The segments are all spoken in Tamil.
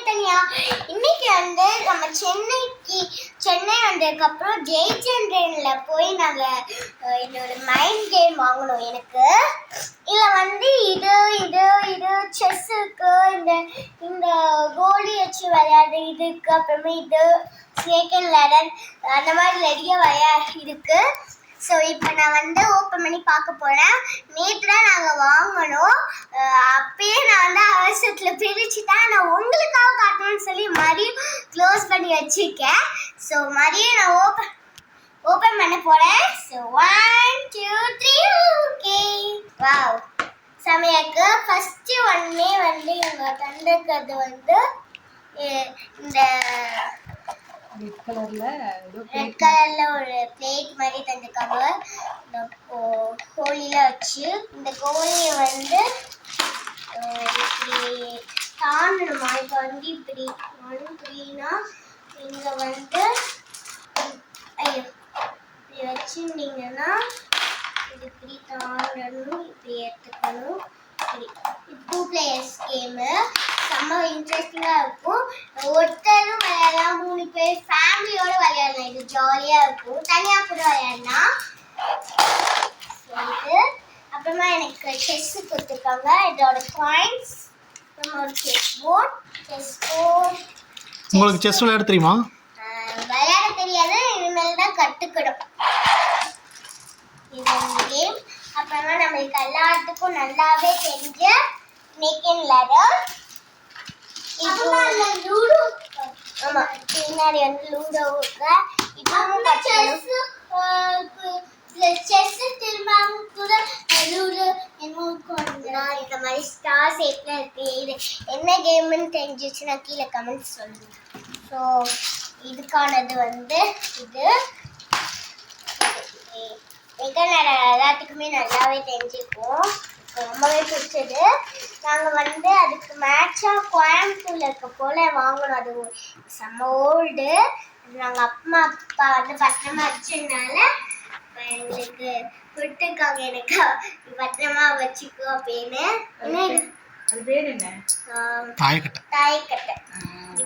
தனியா இன்னைக்கு வந்து நம்ம சென்னை வந்ததுக்கப்புறம் ஜெயிச்சந்திரன்ல போய் நாங்கள் என்னோட மைண்ட் கேம் வாங்கணும். எனக்கு இதில் வந்து இது இது இது செஸ் இருக்கு, இந்த கோலி வச்சு விளையாடு இதுக்கு, அப்புறமே இது ஸ்னேக் அண்ட் லேடர் அந்த மாதிரி நிறைய இருக்கு. ஸோ இப்போ நான் வந்து ஓப்பன் பண்ணி பார்க்க போகிறேன். நேற்று தான் நாங்கள் வாங்கணும். அப்பயே நான் வந்து அவசரத்தில் பிரிச்சுட்டேன். நான் உங்களுக்காக காட்டணும்னு சொல்லி மறுபடியும் க்ளோஸ் பண்ணி வச்சுருக்கேன். ஸோ மறுபடியும் நான் ஓப்பன் பண்ண போகிறேன். So 1 2 3 okay. வாவ் சமையக்கு ஃபஸ்ட்டு ஒன்னே வந்து இவங்க தந்துருக்கிறது வந்து இந்த ரெட் கலர்ல ஒரு பிளேட் மாதிரி தந்துருக்காங்க. கோழியில வச்சு இந்த கோழியை வந்து இப்படி தாண்டணுமா? இப்போ வந்து இப்படி 1 3னா இங்க வந்து இப்படி வச்சுருந்தீங்கன்னா இது இப்படி தாண்டணும், இப்படி எடுத்துக்கணும். இப்படி 2 players கேமு செம்ம இன்ட்ரெஸ்டிங்காக இருக்கும். ஒருத்தரும் விளையாடலாம், 3 பேர் ஃபேமிலியோடு விளையாடலாம். இது ஜாலியாக இருக்கும். தனியாக கூட விளையாடலாம். இது அப்புறமா எனக்கு செஸ்ஸு கொடுத்துருக்காங்க. இதோட காயின்ஸ், அப்புறமா ஒரு செஸ் போர்ட். உங்களுக்கு செஸ் விளையாட தெரியுமா? விளையாட தெரியாது, இனிமேல் தான் கற்றுக்கணும். இது கேம். அப்புறமா நம்மளுக்கு எல்லாத்துக்கும் நல்லாவே தெரிஞ்ச ஸ்னேக் அண்ட் லேடர். ஆமா பின்னாடி வந்து லூடோ இருக்கு. இதுவும் செஸ் திரும்ப கூட லூடோ இந்த மாதிரி ஸ்டார் ஷேப்ல இருக்கு. இது என்ன கேம்னு தெரிஞ்சிச்சுன்னா கீழே கமெண்ட்ஸ் சொல்லுங்க. ஸோ இதுக்கானது வந்து இது எல்லாத்துக்குமே நல்லாவே தெரிஞ்சுக்குவோம். ரொம்பவே பிடிச்சது. நாங்கள் வந்து அதுக்கு மேட்சாக கோயம்புத்தூரில் இருக்க போல் வாங்கணும். அது செம்ம ஓல்டு. நாங்கள் அப்பா வந்து பத்திரமா வச்சதுனால எங்களுக்கு கொடுத்துருக்காங்க. எனக்கு பத்திரமா வச்சுக்கோ அப்படின்னு. அது பேர் என்ன? தாயக்கட்டை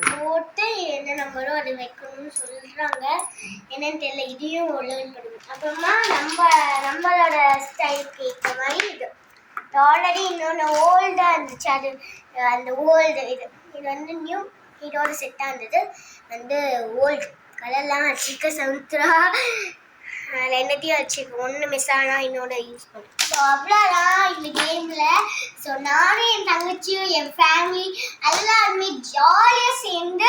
போட்டு என்ன நம்பரும் அது வைக்கணும்னு சொல்றாங்க. என்னன்னு தெரியல. இதையும் லேர்ன் பண்ணுவோம். அப்புறமா நம்மளோட ஸ்டைலுக்கு ஏற்ற மாதிரி இது ஆல்ரெடி இன்னொன்று ஓல்டாக இருந்துச்சு. அது அந்த ஓல்டு இது வந்து நியூ. இதோட செட்டாக இருந்தது வந்து ஓல்டு கலர்லாம் வச்சுக்க சவுத்ரா அதில் என்னத்தையும் வச்சுக்க. ஒன்று மிஸ் ஆனால் இன்னொன்று யூஸ் பண்ணும். ஸோ அவ்வளோதான் இந்த கேமில். ஸோ நானும் என் தங்கச்சியும் என் ஃபேமிலி எல்லாருமே ஜாலியாக சேர்ந்து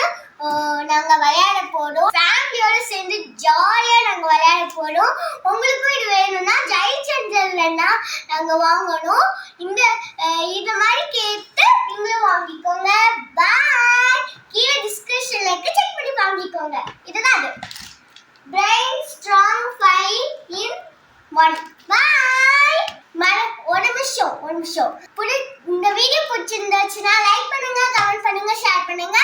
நாங்கள் விளையாட போகிறோம். ஃபேமிலியோடு சேர்ந்து ஜாலியாக நாங்கள் விளையாட போகிறோம். உங்களுக்கும் இது வேணும்னா ஜெயிச்சந்திரன்னா நாங்கள் வாங்கணும். இந்த மாதிரி கேட்டு நீங்களும் வாங்கிக்கோங்க. பாய். கீழே டிஸ்கிரிப்ஷன்ல இருக்கு, செக் பண்ணி வாங்கிக்கோங்க. இதுதான் அது Brain Strong 5 in 1. Bye. ஒரு நிமிஷம் இந்த வீடியோ பிடிச்சிருந்துச்சுன்னா லைக் பண்ணுங்க, கமெண்ட் பண்ணுங்க, ஷேர் பண்ணுங்க.